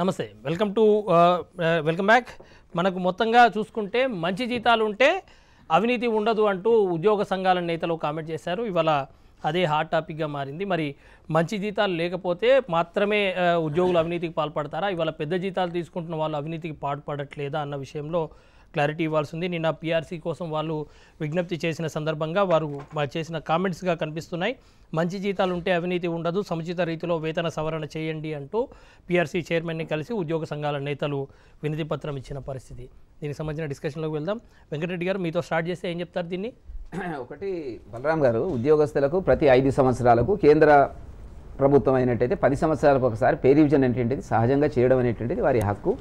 నమస్తే, welcome back. మనకు మొత్తంగా చూసుకుంటే మంచి జీతాలు ఉంటే అవినీతి ఉండదు అంటూ ఉద్యోగ సంఘాల నేతలు కామెంట్ చేశారు. ఇవాళ అదే హాట్ టాపిక్గా మారింది. మరి మంచి జీతాలు లేకపోతే మాత్రమే ఉద్యోగులు అవినీతికి పాల్పడతారా? ఇవాళ పెద్ద జీతాలు తీసుకుంటున్న వాళ్ళు అవినీతికి పాల్పడట్లేదా అన్న విషయంలో క్లారిటీ ఇవ్వాల్సి ఉంది. నిన్న పీఆర్సీ కోసం వాళ్ళు విజ్ఞప్తి చేసిన సందర్భంగా వారు చేసిన కామెంట్స్గా కనిపిస్తున్నాయి. మంచి జీతాలు ఉంటే అవినీతి ఉండదు, సముచిత రీతిలో వేతన సవరణ చేయండి అంటూ పీఆర్సీ చైర్మన్ని కలిసి ఉద్యోగ సంఘాల నేతలు వినతి పత్రం ఇచ్చిన పరిస్థితి. దీనికి సంబంధించిన డిస్కషన్లోకి వెళ్దాం. వెంకటరెడ్డి గారు మీతో స్టార్ట్ చేస్తే ఏం చెప్తారు దీన్ని? ఒకటి బలరాం గారు, ఉద్యోగస్తులకు ప్రతి 5 సంవత్సరాలకు కేంద్ర ప్రభుత్వం అయినట్టయితే 10 సంవత్సరాలకు ఒకసారి పే రివిజన్ అనేటువంటిది సహజంగా చేయడం అనేటువంటిది వారి హక్కు.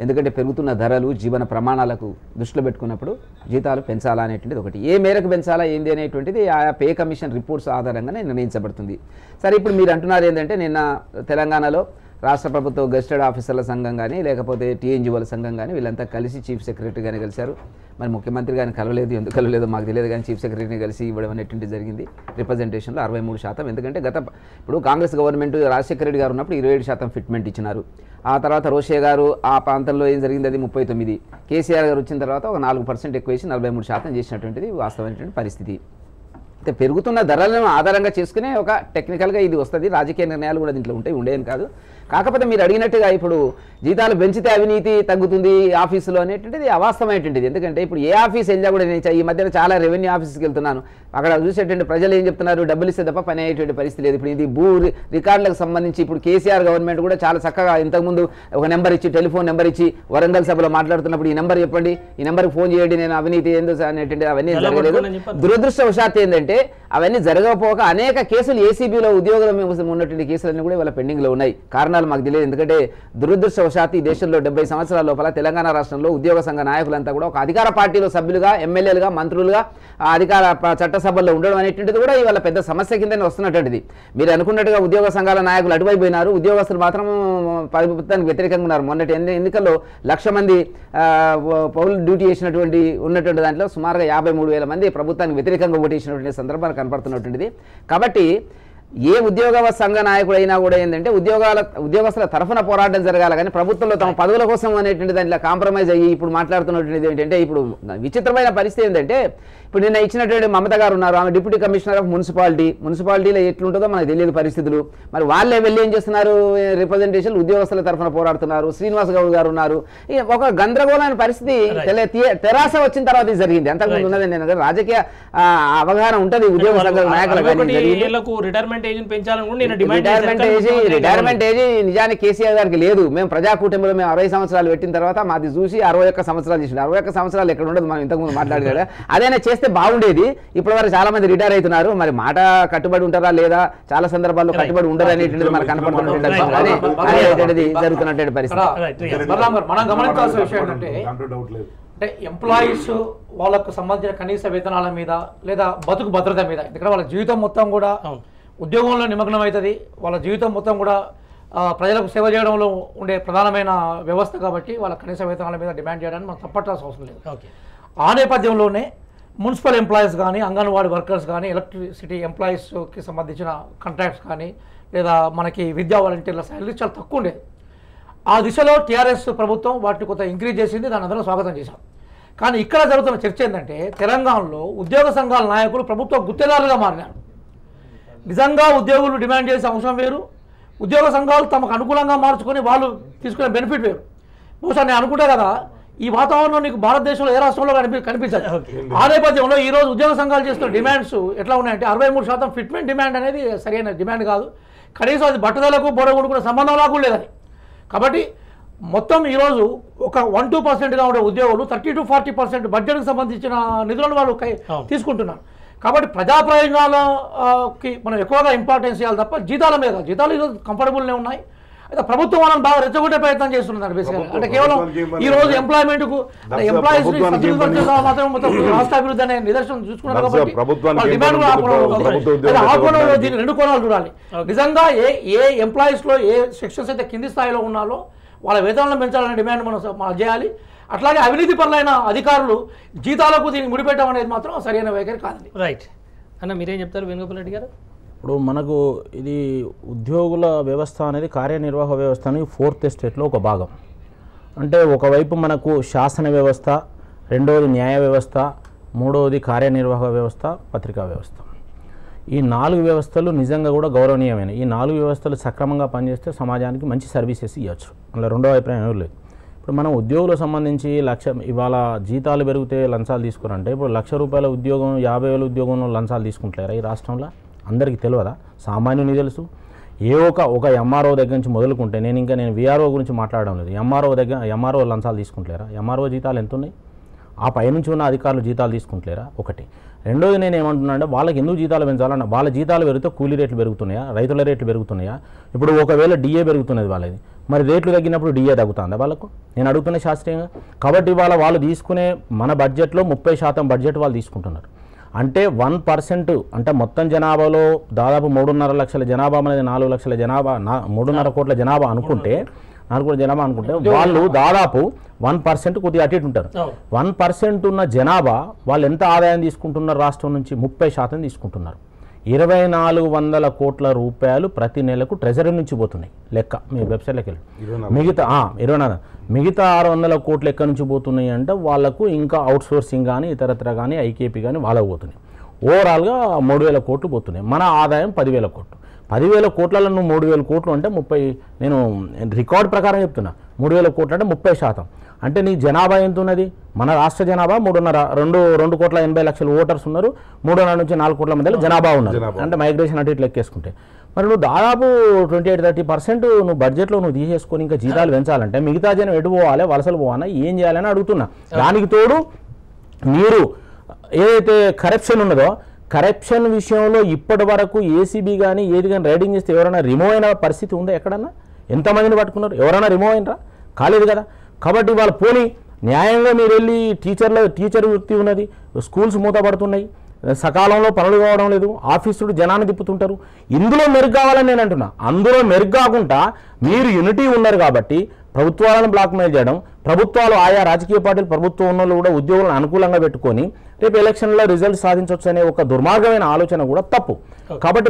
ఎందుకంటే పెరుగుతున్న ధరలు, జీవన ప్రమాణాలకు దృష్టిలో పెట్టుకున్నప్పుడు జీతాలు పెంచాలా అనేటువంటిది ఒకటి. ఏ మేరకు పెంచాలా ఏంది అనేటువంటిది ఆయా పే కమిషన్ రిపోర్ట్స్ ఆధారంగానే నిర్ణయించబడుతుంది. సరే, ఇప్పుడు మీరు అంటున్నారు ఏంటంటే నిన్న తెలంగాణలో రాష్ట్ర ప్రభుత్వ గెస్టెడ్ ఆఫీసర్ల సంఘం కానీ లేకపోతే టీఎన్జీఓల సంఘం కానీ వీళ్ళంతా కలిసి చీఫ్ సెక్రటరీ గారిని కలిశారు. మరి ముఖ్యమంత్రి గారిని కలవలేదు, ఎందుకు కలవలేదో మాకు తెలియదు, కానీ చీఫ్ సెక్రటరీని కలిసి ఇవ్వడం అనేటువంటిది జరిగింది. రిప్రజెంటేషన్లో 63%. ఎందుకంటే ఇప్పుడు కాంగ్రెస్ గవర్నమెంట్ రాజశేఖర రెడ్డి గారు ఉన్నప్పుడు 27% ఫిట్మెంట్ ఇచ్చినారు. ఆ తర్వాత రోషే గారు ఆ ప్రాంతంలో ఏం జరిగింది, అది 39. కేసీఆర్ గారు వచ్చిన తర్వాత ఒక 4% ఎక్కువ వేసి 43% చేసినటువంటిది వాస్తవమైనటువంటి పరిస్థితి. అయితే పెరుగుతున్న ధరలను ఆధారంగా చేసుకునే ఒక టెక్నికల్గా ఇది వస్తుంది. రాజకీయ నిర్ణయాలు కూడా దీంట్లో ఉండేవి కాదు. కాకపోతే మీరు అడిగినట్టుగా ఇప్పుడు జీతాలు పెంచితే అవినీతి తగ్గుతుంది ఆఫీసులో అనేటువంటిది అవాస్తవమైనటువంటిది. ఎందుకంటే ఇప్పుడు ఏ ఆఫీస్ వెళ్ళా కూడా నేను ఈ మధ్యన చాలా రెవెన్యూ ఆఫీస్కి వెళ్తున్నాను, అక్కడ చూసేటువంటి ప్రజలు ఏం చెప్తున్నారు, డబ్బులు ఇస్తే తప్ప పని అయ్యేటువంటి పరిస్థితి లేదు. ఇప్పుడు ఇది భూ రికార్డులకు సంబంధించి ఇప్పుడు కేసీఆర్ గవర్నమెంట్ కూడా చాలా చక్కగా ఇంతకుముందు ఒక నెంబర్ ఇచ్చి, టెలిఫోన్ నెంబర్ ఇచ్చి వరంగల్ సభలో మాట్లాడుతున్నప్పుడు ఈ నెంబర్ చెప్పండి, ఈ నెంబర్కి ఫోన్ చేయండి, నేను అవినీతి ఏందో అనేటువంటి అవన్నీ జరగలేదు. దురదృష్టవశాత్తు ఏంటంటే అవన్నీ జరగకపోక అనేక కేసులు ఏసీబీలో ఉద్యోగుల ఉన్నటువంటి కేసులన్నీ కూడా ఇవాళ పెండింగ్లో ఉన్నాయి. కారణాలు మాకు తెలియదు. ఎందుకంటే దురదృష్టవశాత్తు ఈ దేశంలో 70 సంవత్సరాల లోపల తెలంగాణ రాష్ట్రంలో ఉద్యోగ సంఘ నాయకులంతా కూడా ఒక అధికార పార్టీలో సభ్యులుగా, ఎమ్మెల్యేలుగా, మంత్రులుగా అధికార చట్టసభల్లో ఉండడం అనేటువంటిది కూడా ఇవాళ పెద్ద సమస్య కిందనే వస్తున్నటువంటిది. మీరు అనుకున్నట్టుగా ఉద్యోగ సంఘాల నాయకులు అటువైపోయినారు, ఉద్యోగస్తులు మాత్రం ప్రభుత్వానికి వ్యతిరేకంగా ఉన్నారు. మొన్నటి ఎన్నికల్లో 1,00,000 మంది పౌరులు డ్యూటీ ఉన్నటువంటి దాంట్లో సుమారుగా 53,000 మంది ప్రభుత్వానికి వ్యతిరేకంగా ఓటేసినటువంటి సందర్భాలు కనపడుతున్నటువంటిది. కాబట్టి ఏ ఉద్యోగ సంఘ నాయకుడైనా కూడా ఏంటంటే ఉద్యోగస్తుల తరఫున పోరాటం జరగాలి, కానీ ప్రభుత్వంలో తమ పదవుల కోసం అనేటువంటి దాంట్లో కాంప్రమైజ్ అయ్యి ఇప్పుడు మాట్లాడుతున్నటువంటిది ఏంటంటే, ఇప్పుడు విచిత్రమైన పరిస్థితి ఏంటంటే, ఇప్పుడు నిన్న ఇచ్చినటువంటి మమత గారు ఉన్నారు, ఆమె డిప్యూటీ కమిషనర్ ఆఫ్ మున్సిపాలిటీలో ఎట్లుంటుందో మనకు తెలియని పరిస్థితులు. మరి వాళ్ళే వెళ్ళి ఏం చేస్తున్నారు, రిప్రజెంటేషన్ ఉద్యోగస్తుల తరఫున పోరాడుతున్నారు. శ్రీనివాస్ గౌడ్ గారు ఉన్నారు. ఒక గందరగోళమైన పరిస్థితి తెరాస వచ్చిన తర్వాత ఇది జరిగింది. అంతకుముందు ఉన్నది నేను రాజకీయ అవగాహన ఉంటుంది ఉద్యోగ సంఘ నాయకులకు. రిటైర్మెంట్ ఏజ్ నిజానికి కేసీఆర్ గారికి లేదు. మేము ప్రజా కూటమిలో 60 సంవత్సరాలు పెట్టిన తర్వాత మాది చూసి 61 సంవత్సరాలు చేసిండు. 61 సంవత్సరాలు ఎక్కడ ఉండదు, మనం ఇంతకుముందు మాట్లాడారు. అదైనా చేస్తే బాగుండేది. ఇప్పటి వరకు చాలా మంది రిటైర్ అవుతున్నారు. మరి మాట కట్టుబడి ఉంటారా లేదా, చాలా సందర్భాల్లో కట్టుబడి ఉండరు అనేటువంటిది మనకు కనపడుతున్నటువంటి జరుగుతున్నటువంటి పరిస్థితి. మనం గమనించాల్సిన విషయం ఏంటంటే, ఎంప్లాయీస్ వాళ్ళకు సంబంధించిన కనీస వేతనాల మీద లేదా బతుకు భద్రత మీద, ఎందుకంటే వాళ్ళ జీవితం మొత్తం కూడా ఉద్యోగంలో నిమగ్నం అవుతుంది. వాళ్ళ జీవితం మొత్తం కూడా ప్రజలకు సేవ చేయడంలో ఉండే ప్రధానమైన వ్యవస్థ కాబట్టి వాళ్ళ కనీస వేతనాల మీద డిమాండ్ చేయడానికి మనం తప్పట్టాల్సిన అవసరం లేదు. ఆ నేపథ్యంలోనే మున్సిపల్ ఎంప్లాయీస్ కానీ, అంగన్వాడీ వర్కర్స్ కానీ, ఎలక్ట్రిసిటీ ఎంప్లాయీస్కి సంబంధించిన కాంట్రాక్ట్స్ కానీ, లేదా మనకి విద్యా వాలంటీర్ల శాలరీ చాలా తక్కువ ఉండేది. ఆ దిశలో టీఆర్ఎస్ ప్రభుత్వం వాటిని కొంత ఇంక్రీజ్ చేసింది, దాని అందరం స్వాగతం చేశాం. కానీ ఇక్కడ జరుగుతున్న చర్చ ఏంటంటే, తెలంగాణలో ఉద్యోగ సంఘాల నాయకులు ప్రభుత్వ గుత్తేదారులుగా మారినారు. నిజంగా ఉద్యోగులు డిమాండ్ చేసే అంశం వేరు, ఉద్యోగ సంఘాలు తమకు అనుకూలంగా మార్చుకొని వాళ్ళు తీసుకునే బెనిఫిట్ వేరు. బహుశా నేను అనుకుంటా కదా, ఈ వాతావరణం నీకు భారతదేశంలో ఏ రాష్ట్రంలో కనిపించదు. ఆ నేపథ్యంలో ఈరోజు ఉద్యోగ సంఘాలు చేస్తున్న డిమాండ్స్ ఎట్లా ఉన్నాయంటే, 63% ఫిట్మెంట్ డిమాండ్ అనేది సరైన డిమాండ్ కాదు. కనీసం అది బట్టుదలకు బొడగుడు కూడా సంబంధం లాగా లేదని. కాబట్టి మొత్తం ఈరోజు ఒక 1-2%గా ఉండే ఉద్యోగులు 30-40% బడ్జెట్కి సంబంధించిన నిధులను వాళ్ళు తీసుకుంటున్నారు. కాబట్టి ప్రజా ప్రయోజనాలకి మనం ఎక్కువగా ఇంపార్టెన్స్ ఇవ్వాలి తప్ప జీతాల మీద. జీతాలు ఈరోజు కంఫర్టబుల్నే ఉన్నాయి. అయితే ప్రభుత్వం వాళ్ళని బాగా రెచ్చగొట్టే ప్రయత్నం చేస్తున్నారు బేసిక్గా. అంటే కేవలం ఈ రోజు ఎంప్లాయ్మెంట్కు ఎంప్లాయీస్ మాత్రం మొత్తం రాష్ట్రాభివృద్ధి అనే నిదర్శనం చూసుకున్నారు కాబట్టి డిమాండ్ ఆపడంలో దీన్ని 2 కోణాలు చూడాలి. నిజంగా ఏ ఎంప్లాయీస్లో ఏ సెక్షన్స్ అయితే కింది స్థాయిలో ఉన్నారో వాళ్ళ వేతనాలను పెంచాలనే డిమాండ్ మనం చేయాలి. అట్లాగే అవినీతి పరులైన అధికారులు జీతాలకు దీన్ని ముడిపెట్టడం అనేది మాత్రం సరైన వైఖరి కాదండి. రైట్ అన్న, మీరేం చెప్తారు వేణుగోపాల్ రెడ్డి గారు? ఇప్పుడు మనకు ఇది ఉద్యోగుల వ్యవస్థ అనేది కార్యనిర్వాహక వ్యవస్థ అని 4th ఎస్టేట్లో ఒక భాగం. అంటే ఒకవైపు మనకు శాసన వ్యవస్థ, రెండవది న్యాయ వ్యవస్థ, మూడవది కార్యనిర్వాహక వ్యవస్థ, పత్రికా వ్యవస్థ. ఈ 4 వ్యవస్థలు నిజంగా కూడా గౌరవనీయమైన. ఈ 4 వ్యవస్థలు సక్రమంగా పనిచేస్తే సమాజానికి మంచి సర్వీసెస్ ఇవ్వచ్చు. అందులో రెండో అభిప్రాయం ఎవరు లేదు. ఇప్పుడు మనం ఉద్యోగులకు సంబంధించి ఇవాళ జీతాలు పెరిగితే లంచాలు తీసుకురంటే ఇప్పుడు ₹1,00,000 ఉద్యోగం 50,000 ఉద్యోగంలో లంచాలు తీసుకుంటారా ఈ రాష్ట్రంలో? అందరికీ తెలియదా? సామాన్యుని తెలుసు. ఒక ఎంఆర్ఓ దగ్గర నుంచి మొదలుకుంటే నేను విఆర్ఓ గురించి మాట్లాడడం లేదు. ఎంఆర్ఓ లంచాలు తీసుకుంటారా? ఎంఆర్ఓ జీతాలు ఎంత ఉన్నాయి? ఆ పైనుంచి ఉన్న అధికారులు జీతాలు తీసుకుంటలేరా? ఒకటి. రెండోది నేను ఏమంటున్నా అంటే వాళ్ళకి ఎందుకు జీతాలు పెంచాలన్న, వాళ్ళ జీతాలు పెరిగితే కూలీ రేట్లు పెరుగుతున్నాయా, రైతుల రేట్లు పెరుగుతున్నాయా? ఇప్పుడు ఒకవేళ డిఏ పెరుగుతున్నది వాళ్ళది, మరి రేట్లు తగ్గినప్పుడు డిఏ తగ్గుతుందా వాళ్ళకు? నేను అడుగుతున్న శాస్త్రీయంగా. కాబట్టి వాళ్ళు తీసుకునే మన బడ్జెట్లో 30% బడ్జెట్ వాళ్ళు తీసుకుంటున్నారు. అంటే 1% అంటే మొత్తం జనాభాలో దాదాపు 3.5 లక్షల జనాభా అనేది 4 లక్షల జనాభా 3.5 కోట్ల జనాభా అనుకుంటే వాళ్ళు దాదాపు 1% కొద్దిగా అటు ఇటు ఉంటారు. 1% ఉన్న జనాభా వాళ్ళు ఎంత ఆదాయం తీసుకుంటున్నారు రాష్ట్రం నుంచి? 30% తీసుకుంటున్నారు. 2,400 కోట్ల రూపాయలు ప్రతి నెలకు ట్రెజరీ నుంచి పోతున్నాయి. లెక్క మీ వెబ్సైట్లోకి వెళ్ళి మిగతా 600 కోట్లు ఎక్కడి నుంచి పోతున్నాయి అంటే వాళ్ళకు ఇంకా అవుట్సోర్సింగ్ కానీ ఇతరత్ర కానీ ఐకేపీ కానీ వాళ్ళకు పోతున్నాయి. ఓవరాల్గా 3,000 కోట్లు పోతున్నాయి. మన ఆదాయం 10,000 కోట్లు. 10,000 కోట్లలో నువ్వు 3,000 కోట్లు అంటే 30, నేను రికార్డ్ ప్రకారం చెప్తున్నా, 3,000 కోట్లు అంటే 30%. అంటే నీ జనాభా ఎంత ఉన్నది? మన రాష్ట్ర జనాభా 2,80,00,000 ఓటర్స్ ఉన్నారు. 3.5 నుంచి 4 కోట్ల మధ్యలో జనాభా ఉన్నారు. అంటే మైగ్రేషన్ అటు ఇట్లా లెక్కేసుకుంటే మరి నువ్వు దాదాపు 28-30% నువ్వు బడ్జెట్లో నువ్వు తీసేసుకొని ఇంకా జీతాలు పెంచాలంటే మిగతా జనం ఎటు పోవాలి, వలసలు పోవాలా, ఏం చేయాలని అడుగుతున్నా. దానికి తోడు మీరు ఏదైతే కరప్షన్ ఉన్నదో, కరప్షన్ విషయంలో ఇప్పటి వరకు ఏసీబీ కానీ ఏది కానీ రైడింగ్ చేస్తే ఎవరైనా రిమూవ్ అయిన పరిస్థితి ఉందా? ఎక్కడన్నా ఎంతమందిని పట్టుకున్నారు? ఎవరైనా రిమూవ్ అయినరా? కాలేదు కదా. కాబట్టి వాళ్ళు పోనీ న్యాయంగా మీరు వెళ్ళి టీచర్ వృత్తి ఉన్నది, స్కూల్స్ మూతపడుతున్నాయి, సకాలంలో పనులు కావడం లేదు, ఆఫీసులు జనాన్ని తిప్పుతుంటారు. ఇందులో మెరుగు కావాలని నేను అంటున్నా. అందులో మెరుగు కాకుండా మీరు యూనిటీ ఉన్నారు కాబట్టి ప్రభుత్వాలను బ్లాక్మెయిల్ చేయడం, ప్రభుత్వాలు ఆయా రాజకీయ పార్టీలు ప్రభుత్వం ఉన్న వాళ్ళు కూడా ఉద్యోగులను అనుకూలంగా పెట్టుకొని రేపు ఎలక్షన్లో రిజల్ట్ సాధించవచ్చు అనే ఒక దుర్మార్గమైన ఆలోచన కూడా తప్పు. కాబట్టి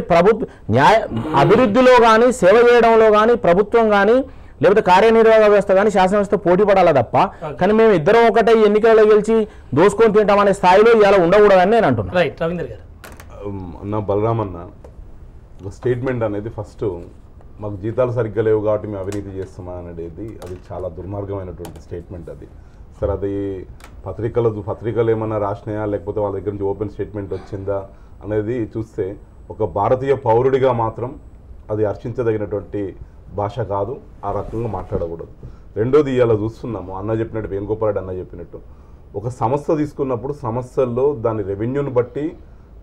అభివృద్ధిలో కానీ సేవ చేయడంలో కానీ ప్రభుత్వం కానీ లేకపోతే కార్యనిర్వాహక వ్యవస్థ కానీ శాసన వ్యవస్థ పోటీ పడాలా తప్ప, కానీ మేము ఇద్దరం ఒకటే ఎన్నికల్లో గెలిచి దోసుకొని తింటామనే స్థాయిలో ఇలా ఉండకూడదని నేను అంటున్నాను. రైట్ రవీంద్ర గారు. అన్న బలరామ్ అన్న స్టేట్మెంట్ అనేది ఫస్ట్ మాకు జీతాలు సరిగ్గా లేవు కాబట్టి మేము అవినీతి చేస్తామా అనేది అది చాలా దుర్మార్గమైనటువంటి స్టేట్మెంట్. అది సార్ అది పత్రికలు ఏమన్నా రాసినాయా లేకపోతే వాళ్ళ దగ్గర నుంచి ఓపెన్ స్టేట్మెంట్ వచ్చిందా అనేది చూస్తే ఒక భారతీయ పౌరుడిగా మాత్రం అది హర్షించదగినటువంటి భాష కాదు, ఆ రకంగా మాట్లాడకూడదు. రెండోది ఇవాళ చూస్తున్నాము అన్న చెప్పినట్టు, వేణుగోపాల్ రెడ్డి అన్న చెప్పినట్టు, ఒక సంస్థ తీసుకున్నప్పుడు సంస్థల్లో దాని రెవెన్యూని బట్టి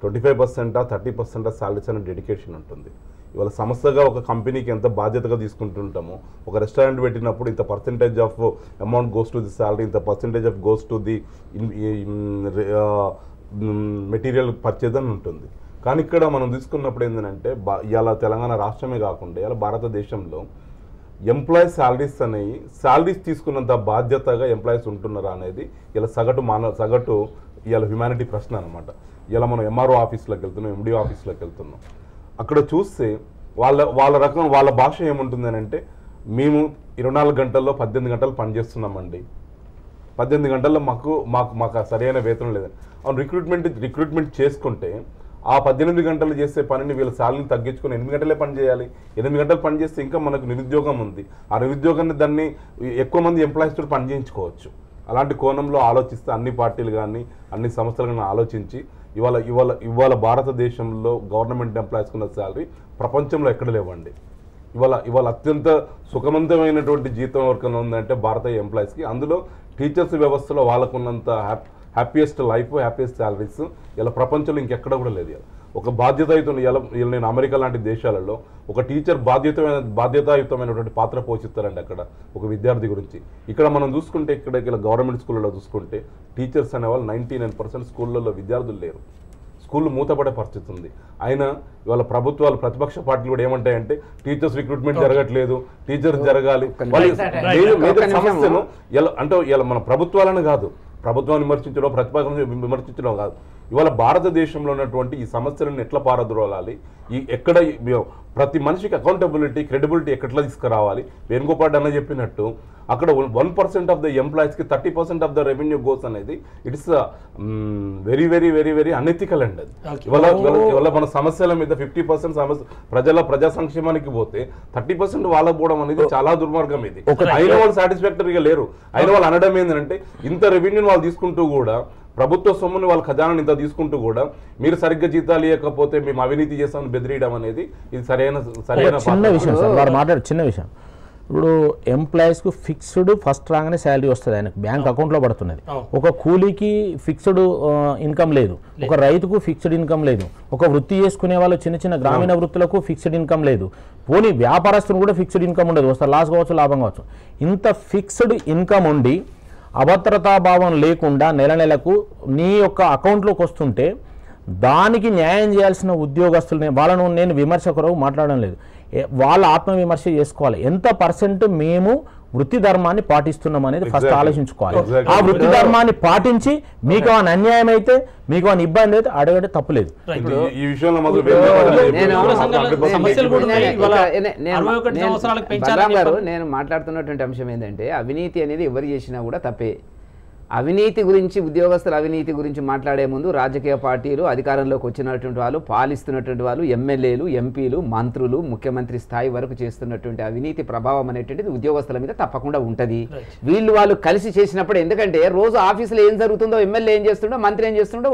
25% 30% సాలరీస్ అనే డెడికేషన్ ఉంటుంది. ఇవాళ సంస్థగా ఒక కంపెనీకి ఎంత బాధ్యతగా తీసుకుంటుంటామో, ఒక రెస్టారెంట్ పెట్టినప్పుడు ఇంత percentage of amount goes to the salary, ఇంత percentage of goes to the material purchase అని ఉంటుంది. కానీ ఇక్కడ మనం తీసుకున్నప్పుడు ఏంటంటే ఇవాళ తెలంగాణ రాష్ట్రమే కాకుండా ఇవాళ భారతదేశంలో ఎంప్లాయీస్ శాలరీస్ తీసుకున్నంత బాధ్యతగా ఎంప్లాయీస్ ఉంటున్నారా అనేది ఇలా సగటు ఇవాళ హ్యుమానిటీ ప్రశ్న అనమాట. ఇలా మనం ఎంఆర్ఓ ఆఫీస్లోకి వెళ్తున్నాం, ఎండిఓ ఆఫీస్లోకి వెళ్తున్నాం. అక్కడ చూస్తే వాళ్ళ భాష ఏముంటుంది అని అంటే, మేము 24 గంటల్లో 18 గంటలు పనిచేస్తున్నామండి, 18 గంటల్లో మాకు సరైన వేతనం లేదని. అవును, రిక్రూట్మెంట్ చేసుకుంటే ఆ 18 గంటలు చేసే పనిని వీళ్ళ శాలరీని తగ్గించుకొని 8 గంటలే పని చేయాలి. 8 గంటలు పని చేస్తే ఇంకా మనకు నిరుద్యోగం ఉంది. ఆ నిరుద్యోగాన్ని దాన్ని ఎక్కువ మంది ఎంప్లాయీస్ తోటి పని చేయించుకోవచ్చు. అలాంటి కోణంలో ఆలోచిస్తే అన్ని పార్టీలు కానీ అన్ని సంస్థలు కానీ ఆలోచించి ఇవాళ భారతదేశంలో గవర్నమెంట్ ఎంప్లాయీస్ ఉన్న శాలరీ ప్రపంచంలో ఎక్కడ లేవండి. ఇవాళ అత్యంత సుఖవంతమైనటువంటి జీతం వర్గంలో ఉందంటే భారతీయ ఎంప్లాయీస్కి. అందులో టీచర్స్ వ్యవస్థలో వాళ్ళకున్నంత హ్యాపీయెస్ట్ లైఫ్, హ్యాపీయెస్ట్ శాలరీస్ ఇలా ప్రపంచంలో ఇంకెక్కడ కూడా లేదు. ఒక బాధ్యతాయుతం ఇలా నేను అమెరికా లాంటి దేశాలలో ఒక టీచర్ బాధ్యతాయుతమైనటువంటి పాత్ర పోషిస్తారండి అక్కడ ఒక విద్యార్థి గురించి. ఇక్కడ మనం చూసుకుంటే ఇక్కడ గవర్నమెంట్ స్కూళ్ళలో చూసుకుంటే టీచర్స్ అనేవాళ్ళు 99% స్కూళ్ళల్లో విద్యార్థులు లేరు. స్కూళ్ళు మూతపడే పరిస్థితి ఉంది. అయినా ఇవాళ ప్రభుత్వాలు ప్రతిపక్ష పార్టీలు కూడా ఏమంటాయంటే టీచర్స్ రిక్రూట్మెంట్ జరగట్లేదు, టీచర్స్ జరగాలి. సమస్యను అంటే ఇలా మన ప్రభుత్వాలను కాదు, ప్రభుత్వాన్ని విమర్శించడం ప్రతిపక్షం విమర్శించడం కాదు, ఇవాళ భారతదేశంలో ఉన్నటువంటి ఈ సమస్యలను ఎట్లా పారద్రోలాలి, ఈ ఎక్కడ ప్రతి మనిషికి అకౌంటబిలిటీ క్రెడిబిలిటీ ఎట్లా తీసుకురావాలి. వేణుగోపాల్ అన్న చెప్పినట్టు అక్కడ 1% ఆఫ్ ద ఎంప్లాయీస్కి 30% ఆఫ్ ద రెవెన్యూ గోస్ అనేది it's very very very very unethical అండి. అది ఇవాళ మన సమస్యల మీద 50% సమస్య ప్రజా సంక్షేమానికి పోతే 30% వాళ్ళకు పోవడం అనేది చాలా దుర్మార్గం. ఇది అయిన వాళ్ళు సాటిస్ఫాక్టరీగా లేరు. అయిన వాళ్ళు అనడం ఏంటంటే ఇంత రెవెన్యూని వాళ్ళు తీసుకుంటూ కూడా, ప్రభుత్వ సొమ్ముని వాళ్ళ ఖజానాన్ని ఇంత తీసుకుంటూ కూడా మీరు సరిగ్గా జీతాలు ఇవ్వకపోతే మేము అవినీతి చేస్తామని బెదిరియడం అనేది ఇది సరైన చిన్న విషయం సార్. వారు మాట్లాడే చిన్న విషయం. ఇప్పుడు ఎంప్లాయీస్కు ఫిక్స్డ్ ఫస్ట్ రాగానే శాలరీ వస్తుంది, ఆయనకు బ్యాంక్ అకౌంట్లో పడుతున్నది. ఒక కూలీకి ఫిక్స్డ్ ఇన్కమ్ లేదు, ఒక రైతుకు ఫిక్స్డ్ ఇన్కమ్ లేదు, ఒక వృత్తి చేసుకునే వాళ్ళు చిన్న చిన్న గ్రామీణ వృత్తులకు ఫిక్స్డ్ ఇన్కమ్ లేదు, పోనీ వ్యాపారస్తులు కూడా ఫిక్స్డ్ ఇన్కమ్ ఉండదు, వస్తారు లాస్ కావచ్చు లాభం కావచ్చు. ఇంత ఫిక్స్డ్ ఇన్కమ్ ఉండి అభద్రతాభావం లేకుండా నెల నెలకు నీ యొక్క అకౌంట్లోకి వస్తుంటే దానికి న్యాయం చేయాల్సిన ఉద్యోగస్తులని వాళ్ళను నేను విమర్శకులు మాట్లాడడం లేదు, వాళ్ళ ఆత్మవిమర్శ చేసుకోవాలి. ఎంత పర్సెంట్ మేము వృత్తి ధర్మాన్ని పాటిస్తున్నాం అనేది ఫస్ట్ ఆలోచించుకోవాలి. ఆ వృత్తి ధర్మాన్ని పాటించి మీకు ఏమైనా అన్యాయం అయితే, మీకు ఏమైనా ఇబ్బంది అయితే అడగడం తప్పులేదు. ఈ విషయంలో నేను మాట్లాడుతున్నటువంటి అంశం ఏంటంటే అవినీతి అనేది ఎవరు చేసినా కూడా తప్పే. అవినీతి గురించి, ఉద్యోగస్తుల అవినీతి గురించి మాట్లాడే ముందు రాజకీయ పార్టీలు, అధికారంలోకి వచ్చినటువంటి వాళ్ళు, పాలిస్తున్నటువంటి వాళ్ళు, ఎమ్మెల్యేలు, ఎంపీలు, మంత్రులు, ముఖ్యమంత్రి స్థాయి వరకు చేస్తున్నటువంటి అవినీతి ప్రభావం అనేటువంటిది ఉద్యోగస్తుల మీద తప్పకుండా ఉంటుంది. వాళ్ళు కలిసి చేసినప్పుడు, ఎందుకంటే రోజు ఆఫీసులో ఏం జరుగుతుందో, ఎమ్మెల్యే ఏం చేస్తుండో, మంత్రి ఏం చేస్తుండో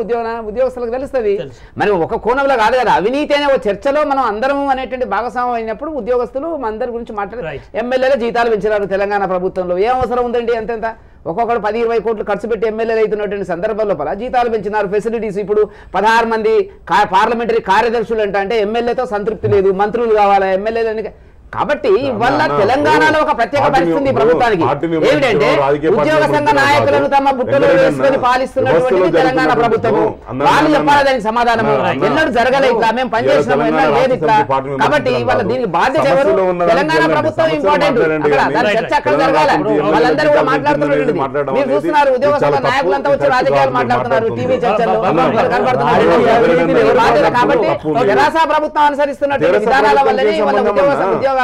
ఉద్యోగస్తులకు తెలుస్తుంది. మనం ఒక కోణంలో కాదు కదా, అవినీతి అనే ఒక చర్చలో మనం అందరం అనేటువంటి భాగస్వామ్యం అయినప్పుడు ఉద్యోగస్తులు అందరి గురించి మాట్లాడారు. ఎమ్మెల్యేల జీతాలు పెంచారు తెలంగాణ ప్రభుత్వంలో, ఏం అవసరం ఉందండి? ఎంతెంత ఒక్కొక్కరు 10-20 కోట్లు ఖర్చు పెట్టి ఎమ్మెల్యేలు అవుతున్నటువంటి సందర్భంలో జీతాలు పెంచినారు, ఫెసిలిటీస్. ఇప్పుడు 16 మంది పార్లమెంటరీ కార్యదర్శులు అంటే ఎమ్మెల్యేతో సంతృప్తి లేదు, మంత్రులు కావాలా ఎమ్మెల్యేలని. కాబట్టి ఇవాళ తెలంగాణలో ఒక ప్రత్యేక పరిస్థితి ప్రభుత్వానికి ఏమిటంటే ఉద్యోగ సంఘ నాయకులను తమ బుట్టలో వేసుకొని పాలిస్తున్నటువంటి తెలంగాణ ప్రభుత్వము. వాళ్ళు చెప్పాలి దానికి సమాధానము. ఎన్నడూ జరగలే ఇట్లా, మేము పనిచేసినాము, ఎన్నడూ లేదు ఇట్లా. కాబట్టి ఇవాళ దీనికి బాధ్యత ఎవరు? తెలంగాణ ప్రభుత్వం ఇంపార్టెంట్. దాని చర్చ అక్కడ జరగాలి. వాళ్ళందరూ కూడా మాట్లాడుతున్నటువంటి మీరు చూస్తున్నారు, ఉద్యోగ సంఘ నాయకులంతా వచ్చి రాజకీయాలు మాట్లాడుతున్నారు టీవీ చర్చల్లో కనబడుతున్నారు. బాధ్యత కాబట్టి తెరాస ప్రభుత్వం అనుసరిస్తున్నటువంటి విధానాల వల్లనే ఉద్యోగ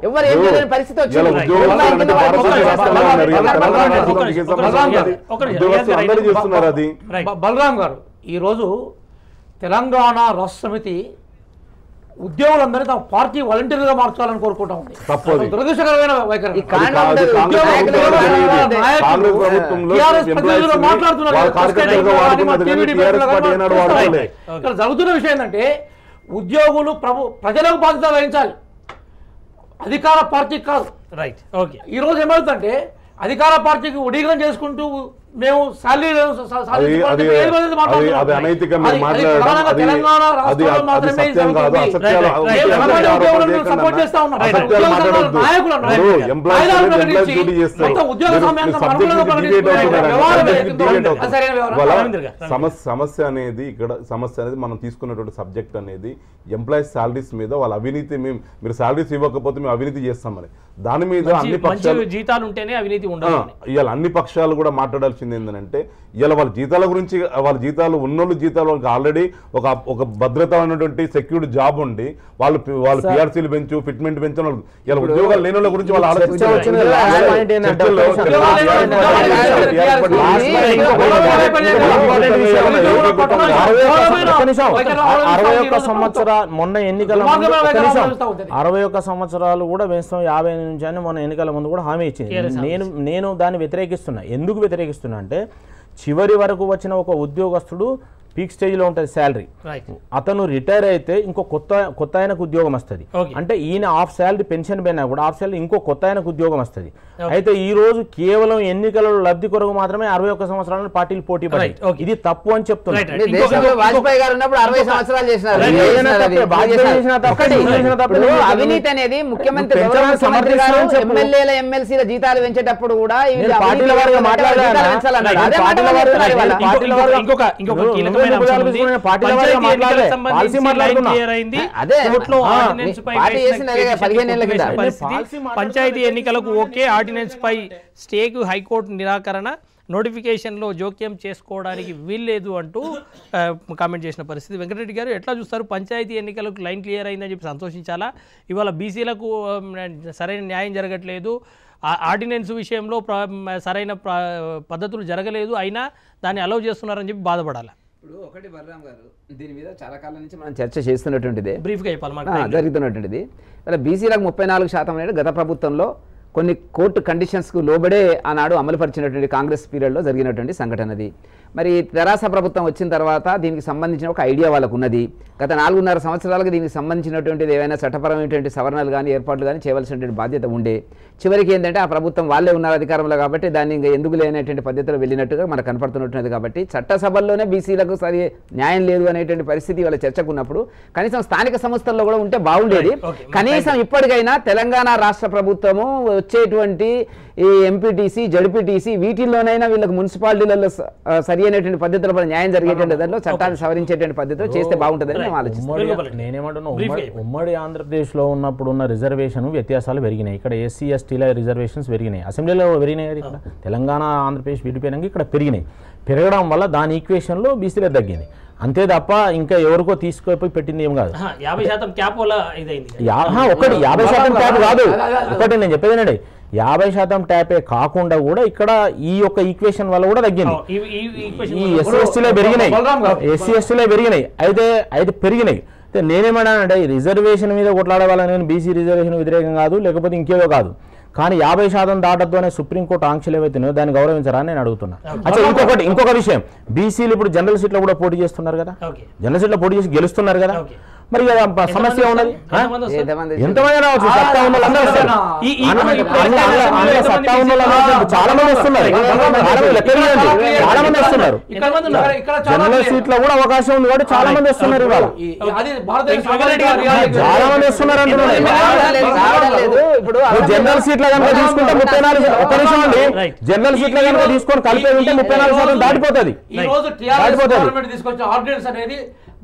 ఎవరు ఏం చేయలేని పరిస్థితి వచ్చింది. బలరాం గారు, ఈరోజు తెలంగాణ రాష్ట్ర సమితి ఉద్యోగులందరినీ తమ పార్టీ వాలంటీర్గా మార్చాలని కోరుకుంటా ఉంది. దురదృష్టకరమైన వైఖరి. ఇక్కడ జరుగుతున్న విషయం ఏంటంటే ఉద్యోగులు ప్రజలకు బాధ్యత వహించాలి, అధికార పార్టీకి కాదు. Right, okay. ఈ రోజు ఏమవుతుందంటే అధికార పార్టీకి ఉడీగం చేసుకుంటూ మేము సమస్య అనేది ఇక్కడ సమస్య అనేది మనం తీసుకున్నటువంటి సబ్జెక్ట్ అనేది ఎంప్లాయీస్ సాలరీస్ మీద వాళ్ళ అవినీతి, మీరు సాలరీస్ ఇవ్వకపోతే మేము అవినీతి చేస్తామని దాని మీద అన్ని పక్షాలు జీతాలు ఉంటేనే అవినీతి ఉండదు. ఇవాళ అన్ని పక్షాలు కూడా మాట్లాడాల్సింది ఏంటంటే ఇలా వాళ్ళ జీతాల గురించి, వాళ్ళ జీతాలు ఉన్నోళ్ళు జీతాలు వాళ్ళకి ఆల్రెడీ ఒక భద్రత ఉన్నటువంటి సెక్యూర్డ్ జాబ్ ఉండి వాళ్ళు పిఆర్సీలు పెంచు, ఫిట్మెంట్ పెంచు, ఇలా ఉద్యోగాలు లేని వాళ్ళ గురించి వాళ్ళు మొన్న ఎన్నికల 61 సంవత్సరాలు కూడా వేస్తాం 50 నుంచి అని మొన్న ఎన్నికల ముందు కూడా హామీ ఇచ్చింది. నేను దాన్ని వ్యతిరేకిస్తున్నా. ఎందుకు వ్యతిరేకిస్తున్నా అంటే చివరి వరకు వచ్చిన ఒక ఉద్యోగస్తుడు పీక్ స్టేజ్లో ఉంటుంది శాలరీ, అతను రిటైర్ అయితే ఇంకో కొత్త ఆయనకు ఉద్యోగం వస్తుంది. అంటే ఈయన హాఫ్ శాలరీ పెన్షన్ పోయినా కూడా హాఫ్ శాలరీ ఇంకో కొత్త ఆయనకు ఉద్యోగం వస్తుంది. అయితే ఈ రోజు కేవలం ఎన్నికలలో లబ్ధి కొరకు మాత్రమే 61 సంవత్సరాలను పార్టీలు పోటీ పడాయి. ఇది తప్పు అని చెప్తున్నారు. వాజ్పేయి గారు ఉన్నప్పుడు 60 సంవత్సరాలు చేసినారు. అవినీతి అనేది ముఖ్యమంత్రి ఎమ్మెల్యేల ఎమ్మెల్సీల జీతాలు పెంచేటప్పుడు కూడా ఇంకొక కీలక కీలకమైన అంశం ఉంది. పంచాయతీ ఎన్నికలకు సంబంధించి లైన్ క్లియర్ అయింది. కోర్టులో ఆర్డినెన్స్ పై పంచాయతీ ఎన్నికలకు ఓకే, ఆర్డినెన్స్ పై స్టేకు హైకోర్టు నిరాకరణ, నోటిఫికేషన్లో జోక్యం చేసుకోవడానికి వీల్లేదు అంటూ కామెంట్ చేసిన పరిస్థితి. వెంకటరెడ్డి గారు ఎట్లా చూస్తారు? పంచాయతీ ఎన్నికలకు లైన్ క్లియర్ అయిందని చెప్పి సంతోషించాలా? ఇవాళ బీసీలకు సరైన న్యాయం జరగట్లేదు, ఆర్డినెన్స్ విషయంలో సరైన పద్ధతులు జరగలేదు, అయినా దాన్ని అలౌ చేస్తున్నారని చెప్పి బాధపడాలా? ఇప్పుడు ఒకటి బలరాం గారు, దీని మీద చాలా కాలం నుంచి మనం చర్చ చేస్తున్నటువంటిది, బ్రీఫ్గా చెప్పాలి, జరుగుతున్నటువంటిది. బీసీలకు 34% అనేది గత ప్రభుత్వంలో కొన్ని కోర్టు కండిషన్స్కు లోబడే ఆనాడు అమలుపరిచినటువంటి కాంగ్రెస్ పీరియడ్లో జరిగినటువంటి సంఘటన అది. మరి తెరాస ప్రభుత్వం వచ్చిన తర్వాత దీనికి సంబంధించిన ఒక ఐడియా వాళ్ళకు ఉన్నది. గత 4.5 సంవత్సరాలుగా దీనికి సంబంధించినటువంటిది ఏవైనా చట్టపరమైనటువంటి సవరణలు కానీ ఏర్పాట్లు కానీ చేయవలసినటువంటి బాధ్యత ఉండే. చివరికి ఏంటంటే ఆ ప్రభుత్వం వాళ్ళే ఉన్నారు అధికారంలో కాబట్టి దాన్ని ఇంకా ఎందుకు లేనటువంటి పద్ధతిలో వెళ్ళినట్టుగా మనకు కనపడుతున్నట్టున్నది. కాబట్టి చట్టసభల్లోనే బీసీలకు సరి న్యాయం లేదు అనేటువంటి పరిస్థితి వాళ్ళ చర్చకున్నప్పుడు కనీసం స్థానిక సంస్థల్లో కూడా ఉంటే బాగుండేది. కనీసం ఇప్పటికైనా తెలంగాణ రాష్ట్ర ప్రభుత్వము వచ్చేటువంటి ఈ ఎంపీటీసీ, జడ్పీటీసీ వీటిల్లోనైనా వీళ్ళకి మున్సిపాలిటీలలో సరి అయినటువంటి పద్ధతుల న్యాయం జరిగేటువంటి దాంట్లో చట్టాన్ని సవరించేటువంటి పద్ధతిలో చేస్తే బాగుంటుందని మేము ఆలోచిస్తున్నాం. నేనేమంటున్నా, ఉమ్మడి ఆంధ్రప్రదేశ్లో ఉన్నప్పుడు ఉన్న రిజర్వేషన్ వ్యత్యాసాలు పెరిగినాయి. ఇక్కడ ఎస్సీ ఎస్టీల రిజర్వేషన్స్ పెరిగినాయి, అసెంబ్లీలో పెరిగినాయి. ఇక్కడ తెలంగాణ ఆంధ్రప్రదేశ్ విడిపోయినాక ఇక్కడ పెరిగినాయి. పెరగడం వల్ల దాని ఈక్వేషన్లో బీసీలో తగ్గింది. అంతే తప్ప ఇంకా ఎవరికో తీసుకుపోయి పెట్టింది ఏం కాదు. 50% క్యాప్ వల్ల ఇదైంది. ఒకటి 50% ట్యాప్ కాదు, ఒకటి నేను చెప్పేదేనండి, 50% ట్యాపే కాకుండా కూడా ఇక్కడ ఈ యొక్క ఈక్వేషన్ వల్ల కూడా తగ్గింది. ఈ ఎస్సీ ఎస్టీలో పెరిగినాయి, అయితే పెరిగినాయి. నేనేమన్నానంటే నేనేమన్నానంటే మీద కొట్లాడవాలని, నేను బీసీ రిజర్వేషన్ వ్యతిరేకం కాదు, లేకపోతే ఇంకేదో కాదు, కానీ 50% దాటద్దు సుప్రీంకోర్టు ఆంక్షలు ఏవైతున్నాయో దాన్ని గౌరవించరా అని నేను అడుగుతున్నా. అచ్చా, ఇంకొక విషయం, బీసీలు ఇప్పుడు జనరల్ సీట్లో కూడా పోటీ చేస్తున్నారు కదా, జనరల్ సీట్లో పోటీ చేసి గెలుస్తున్నారు కదా, మరి సమస్య ఉన్నది. ఎంతమంది రావచ్చు, సత్తా ఉన్న వాళ్ళందరూ వస్తారు, సత్తా ఉన్న వాళ్ళందరూ చాలా మంది వస్తున్నారు, చాలా మంది వస్తున్నారు. జనరల్ సీట్లో కూడా అవకాశం ఉంది కాబట్టి చాలా మంది వస్తున్నారు. ఇవాళ చాలా మంది వస్తున్నారు అంటున్నారు. జనరల్ సీట్ల కనుక తీసుకుంటే 34, ఒక్క నిమిషం అండి, జనరల్ సీట్ల కనుక తీసుకొని కలిపి ఉంటే 34% దాటిపోతుంది.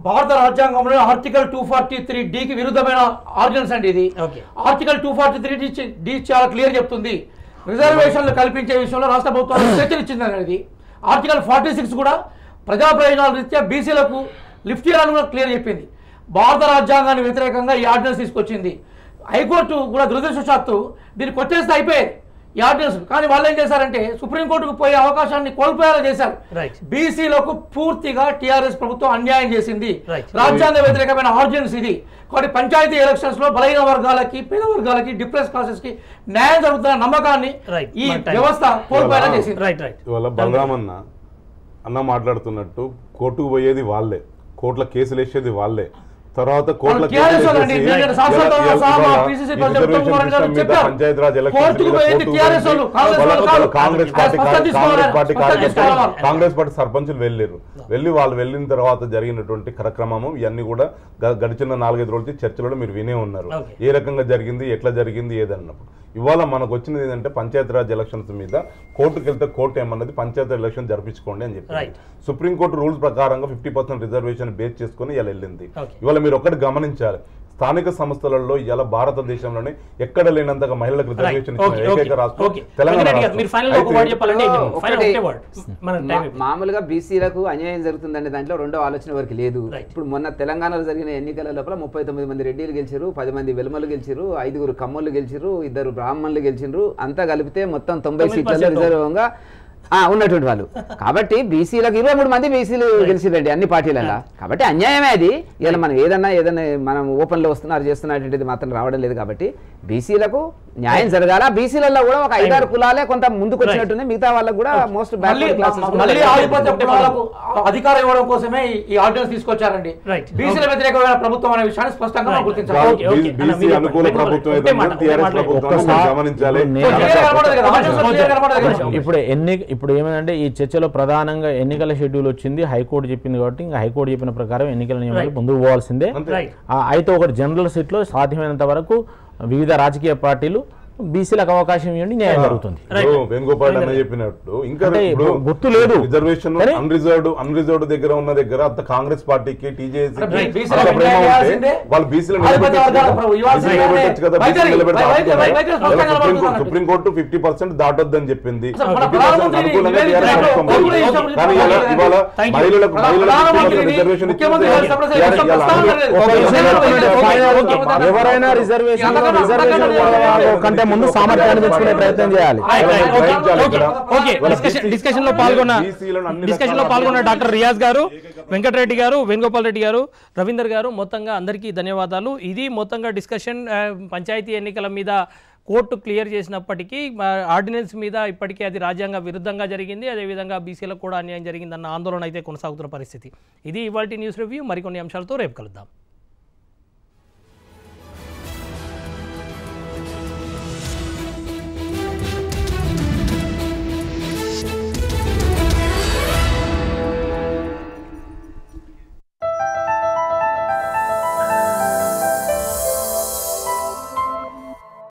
భారత రాజ్యాంగంలో ఆర్టికల్ 243D విరుద్ధమైన ఆర్డినెన్స్ అండి ఇది. ఆర్టికల్ 243D చాలా క్లియర్ చెప్తుంది, రిజర్వేషన్లు కల్పించే విషయంలో రాష్ట్ర ప్రభుత్వానికి స్వేచ్ఛనిచ్చింది అనేది. ఆర్టికల్ 46 కూడా ప్రజా ప్రయోజనాల రీత్యా బీసీలకు లిఫ్ట్ చేయాలని కూడా క్లియర్ చెప్పింది. భారత రాజ్యాంగానికి వ్యతిరేకంగా ఈ ఆర్డినెన్స్ తీసుకొచ్చింది. హైకోర్టు కూడా దురదృష్టవశాత్తు దీన్ని కొట్టేస్తే అయిపోయేది ఈ ఆర్డినెన్స్. కానీ వాళ్ళు ఏం చేశారంటే సుప్రీంకోర్టుకు పోయే అవకాశాన్ని కోల్పోయేలా చేశారు. బీసీలకు పూర్తిగా టీఆర్ఎస్ ప్రభుత్వం అన్యాయం చేసింది. రాజ్యాంగ వ్యతిరేకమైన ఆర్డినెన్స్ ఇది. కాబట్టి పంచాయతీ ఎలక్షన్స్ లో బలహీన వర్గాలకి, పేద వర్గాలకి, డిప్రెస్ క్లాసెస్ కి న్యాయం జరుగుతున్న నమ్మకాన్ని ఈ వ్యవస్థ కోల్పోయేలా చేసింది. ఇవాళ బలరామన్న అన్న మాట్లాడుతున్నట్టు కోర్టుకు పోయేది వాళ్ళే, కోర్టుల కేసులు వేసేది వాళ్ళే, తర్వాత కోర్టుల పంచాయతీరాజ్ కాంగ్రెస్ పార్టీ సర్పంచులు వెళ్ళి వాళ్ళు వెళ్ళిన తర్వాత జరిగినటువంటి కార్యక్రమము ఇవన్నీ కూడా గడిచిన 4-5 రోజుల చర్చలో మీరు వినే ఉన్నారు. ఏ రకంగా జరిగింది, ఎట్లా జరిగింది ఏదన్నప్పుడు. ఇవాళ మనకు వచ్చినది ఏంటంటే పంచాయతీరాజ్ ఎలక్షన్స్ మీద కోర్టుకు వెళ్తే కోర్టు ఏమన్నది పంచాయతీ ఎలక్షన్ జరిపించుకోండి అని చెప్పి సుప్రీంకోర్టు రూల్స్ ప్రకారంగా 50% రిజర్వేషన్ బేస్ చేసుకుని ఇలా వెళ్ళింది. ఇవాళ మీరు ఒకటి గమనించాలి, స్థానిక సంస్థలలో ఇలా భారతదేశంలోనే ఎక్కడ లేనంతగా మహిళలకు రిజర్వేషన్ ఇచ్చిన ఏకైక రాష్ట్రం తెలంగాణ. మామూలుగా బీసీలకు అన్యాయం జరుగుతుందనే దాంట్లో రెండో ఆలోచన వరకు లేదు. ఇప్పుడు మొన్న తెలంగాణలో జరిగిన ఎన్నికల లోపల 39 మంది రెడ్డిలు గెలిచారు, 10 మంది వెలుమలు గెలిచారు, 5 కమ్మలు గెలిచారు, 2 బ్రాహ్మణులు గెలిచారు. అంతా కలిపితే మొత్తం 90 సీట్లలో రిజర్వ్గా ఉన్నటువంటి వాళ్ళు. కాబట్టి బీసీలకు 23 మంది బీసీలు గెలిచిరండి అన్ని పార్టీలలో. కాబట్టి అన్యాయమే అది. ఇలా మనం ఏదన్నా మనం ఓపెన్లో వస్తున్నారు చేస్తున్నటువంటిది మాత్రం రావడం లేదు. కాబట్టి బీసీలకు న్యాయం జరగాల. బీసీలలో కూడా ఒక 5-6 కులాలే కొంత ముందుకు వచ్చినట్టుంది, మిగతా వాళ్ళకు కూడా మోస్ట్ అధికారం ఇవ్వడం కోసమే ఈ ఆర్డినెన్స్ తీసుకొచ్చారండి. బీసీల వ్యతిరేకమైన ప్రభుత్వం అనే విషయాన్ని స్పష్టంగా గుర్తించాలి. ఇప్పుడు ఏమైందంటే ఈ చర్చలో ప్రధానంగా ఎన్నికల షెడ్యూల్ వచ్చింది, హైకోర్టు చెప్పింది కాబట్టి ఇంకా హైకోర్టు చెప్పిన ప్రకారం ఎన్నికల నియమాలు ముందుకు పోవాల్సిందే. అయితే ఒకటి జనరల్ సీట్లో సాధ్యమైనంత వరకు వివిధ రాజకీయ పార్టీలు బీసీలకు అవకాశం ఇవ్వండి, న్యాయం జరుగుతుంది. వేణుగోపాల్ అన్న చెప్పినట్టు ఇంకా అంటే గుర్తు లేదు. రిజర్వేషన్ కానీ- అన్రిజర్వ్డ్ దగ్గర ఉన్న దగ్గర అంత కాంగ్రెస్ పార్టీకి టీజేఎస్ బీసీల ప్రేమ ఉంటే వాళ్ళు బీసీలు ఆధిపత్య వర్గాల ప్రభు ఇవ్వాల్సిందే. సుప్రీంకోర్టు 50% దాటొద్దని చెప్పింది. అసలు మన 50% ప్రధానమంత్రి అనుకూలంగా నివేదిక TRS రాయడం ప్రభుత్వం ఒకరు పోయింది. ఇష్టం కానీ ఇవాళ Thank you. మహిళలకు ప్రధానమంత్రిని రిజర్వేషన్ ముఖ్యమంత్రి గారు సపరేట్ ఇవాళ ప్రస్తావన లేదు. ఒక విషయం చెప్తుంటే ఓకే. ఎవరైనా రిజర్వేషన్ కంటే ముందు సామర్థ్యాన్ని పెంచుకునే ప్రయత్నం చేయాలి. డిస్కషన్ లో పాల్గొన్న డాక్టర్ రియాజ్ గారు, వెంకటరెడ్డి గారు, వేణుగోపాల్ రెడ్డి గారు, రవీందర్ గారు, మొత్తంగా అందరికీ ధన్యవాదాలు. ఇది మొత్తంగా డిస్కషన్. పంచాయతీ ఎన్నికల మీద కోర్టు క్లియర్ చేసినప్పటికీ ఆర్డినెన్స్ మీద ఇప్పటికీ అది రాజ్యాంగ విరుద్ధంగా జరిగింది, అదేవిధంగా బీసీలకు కూడా అన్యాయం జరిగిందన్న ఆందోళన అయితే కొనసాగుతున్న పరిస్థితి. ఇది ఇవాల్టి న్యూస్ రివ్యూ. మరికొన్ని అంశాలతో రేపు కలుద్దాం.